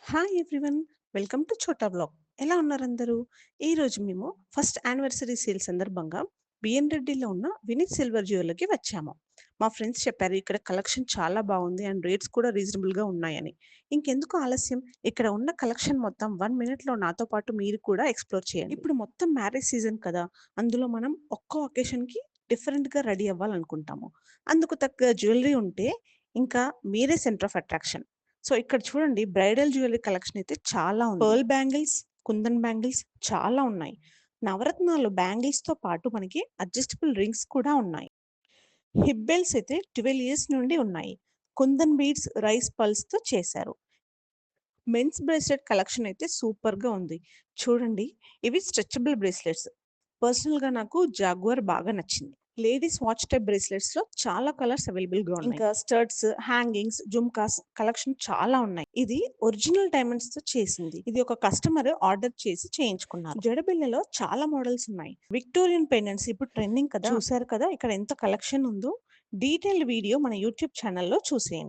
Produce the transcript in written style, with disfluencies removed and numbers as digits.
Hi everyone. Welcome to చోటా vlog. ఎలా ఉన్నారు అందరూ? ఈరోజు మేము ఫస్ట్ యానివర్సరీ సేల్ సందర్భంగా బిఎన్ రెడ్డిలో ఉన్న వినీత్ సిల్వర్ జ్యువెలర్‌కి వచ్చాము. మా ఫ్రెండ్స్ చెప్పారు ఇక్కడ కలెక్షన్ చాలా బాగుంది అండ్ రేట్స్ కూడా రీజనబుల్‌గా ఉన్నాయని. ఇంకెందుకు ఆలస్యం, ఇక్కడ ఉన్న కలెక్షన్ మొత్తం 1 మినిట్‌లో నాతో పాటు మీరు కూడా ఎక్స్‌ప్లోర్ చేయండి. ఇప్పుడు మొత్తం మ్యారేజ్ సీజన్ కదా! అందులో మనం ఒక్కో అకేషన్‌కి డిఫరెంట్‌గా రెడీ అవ్వాలనుకుంటాము. అందుకు తగ్గ జ్యువెలరీ ఉంటే ఇంకా మీరే సెంటర్ ఆఫ్ అట్రాక్షన్. సో, ఇక్కడ చూడండి బ్రైడల్ జ్యువెలరీ కలెక్షన్ అయితే చాలా ఉంది. పర్ల్ బ్యాంగిల్స్, కుందన్ బ్యాంగిల్స్ చాలా ఉన్నాయి. నవరత్నాలు బ్యాంగిల్స్‌తో పాటు మనకి అడ్జస్టబుల్ రింగ్స్ కూడా ఉన్నాయి. హిప్ బెల్ట్స్ అయితే 12 ఇయర్స్ నుండి ఉన్నాయి. కుందన్ బీడ్స్, రైస్ పర్ల్స్‌తో చేశారు. మెన్స్ బ్రేస్లెట్ కలెక్షన్ అయితే సూపర్‌గా ఉంది. చూడండి, ఇవి స్ట్రెచబుల్ బ్రేస్లెట్స్. పర్సనల్‌గా నాకు జాగ్వార్ బాగా నచ్చింది. లేడీస్ వాచ్ టైప్ బ్రేస్లెట్స్‌లో చాలా కలర్స్ అవైలబుల్‌గా ఉన్నాయి. ఇంకా స్టడ్స్, హ్యాంగింగ్స్, జుమ్కాస్ కలెక్షన్ చాలా ఉన్నాయి. ఇది ఒరిజినల్ డైమండ్స్‌తో చేసింది. ఇది ఒక కస్టమర్ ఆర్డర్ చేసి చేయించుకున్నారు. జడబిళ్ళలో చాలా మోడల్స్ ఉన్నాయి. విక్టోరియన్ పెండెంట్స్ ఇప్పుడు ట్రెండింగ్ కదా! చూసారు కదా ఇక్కడ ఎంత కలెక్షన్ ఉందో. డీటెయిల్డ్ వీడియో మన యూట్యూబ్ ఛానల్‌లో చూసేయండి.